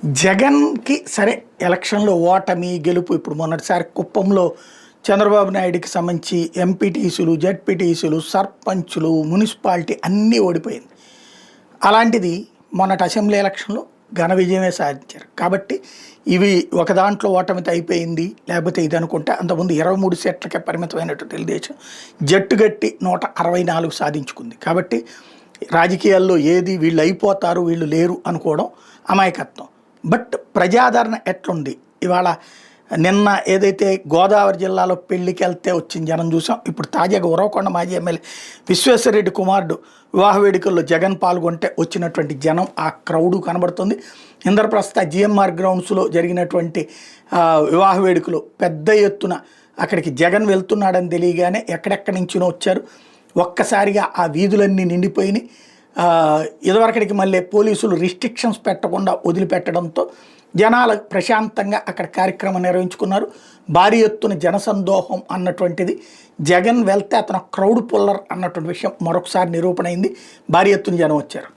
జగన్‌కి సరే ఎలక్షన్‌లో ఓటమి, గెలుపు ఇప్పుడు మొన్నటిసారి కుప్పంలో చంద్రబాబు నాయుడుకి సంబంధించి ఎంపీటీసీలు, జెడ్పీటీసీలు, సర్పంచులు, మున్సిపాలిటీ అన్నీ ఓడిపోయింది. అలాంటిది మొన్నటి అసెంబ్లీ ఎలక్షన్‌లో ఘన విజయమే సాధించారు. కాబట్టి ఇవి ఒక దాంట్లో ఓటమితో అయిపోయింది. లేకపోతే ఇది అనుకుంటే అంతకుముందు 23 సీట్లకే పరిమితమైనటువంటి తెలుగుదేశం జట్టుగట్టి 164 సాధించుకుంది. కాబట్టి రాజకీయాల్లో ఏది వీళ్ళు అయిపోతారు, వీళ్ళు లేరు అనుకోవడం అమాయకత్వం. బట్ ప్రజాదరణ ఎట్లుంది ఇవాళ? నిన్న ఏదైతే గోదావరి జిల్లాలో పెళ్లికి వెళ్తే వచ్చిన జనం చూసాం. ఇప్పుడు తాజాగా ఉరవకొండ మాజీ ఎమ్మెల్యే విశ్వేశ్వరరెడ్డి కుమారుడు వివాహ వేడుకల్లో జగన్ పాల్గొంటే వచ్చినటువంటి జనం, ఆ క్రౌడు కనబడుతుంది. ఇంద్రప్రస్థ జిఎంఆర్ గ్రౌండ్స్లో జరిగినటువంటి వివాహ వేడుకలు పెద్ద ఎత్తున అక్కడికి జగన్ వెళ్తున్నాడని తెలియగానే ఎక్కడెక్కడి నుంచినో వచ్చారు. ఒక్కసారిగా ఆ వీధులన్నీ నిండిపోయినాయి. ఇదివరకడికి మళ్ళీ పోలీసులు రిస్ట్రిక్షన్స్ పెట్టకుండా వదిలిపెట్టడంతో జనాలు ప్రశాంతంగా అక్కడ కార్యక్రమం నిర్వహించుకున్నారు. భారీ ఎత్తున జనసందోహం అన్నటువంటిది జగన్ వెళ్తే అతను క్రౌడ్ పుల్లర్ అన్నటువంటి విషయం మరొకసారి నిరూపణ అయింది. భారీ ఎత్తున జనం వచ్చారు.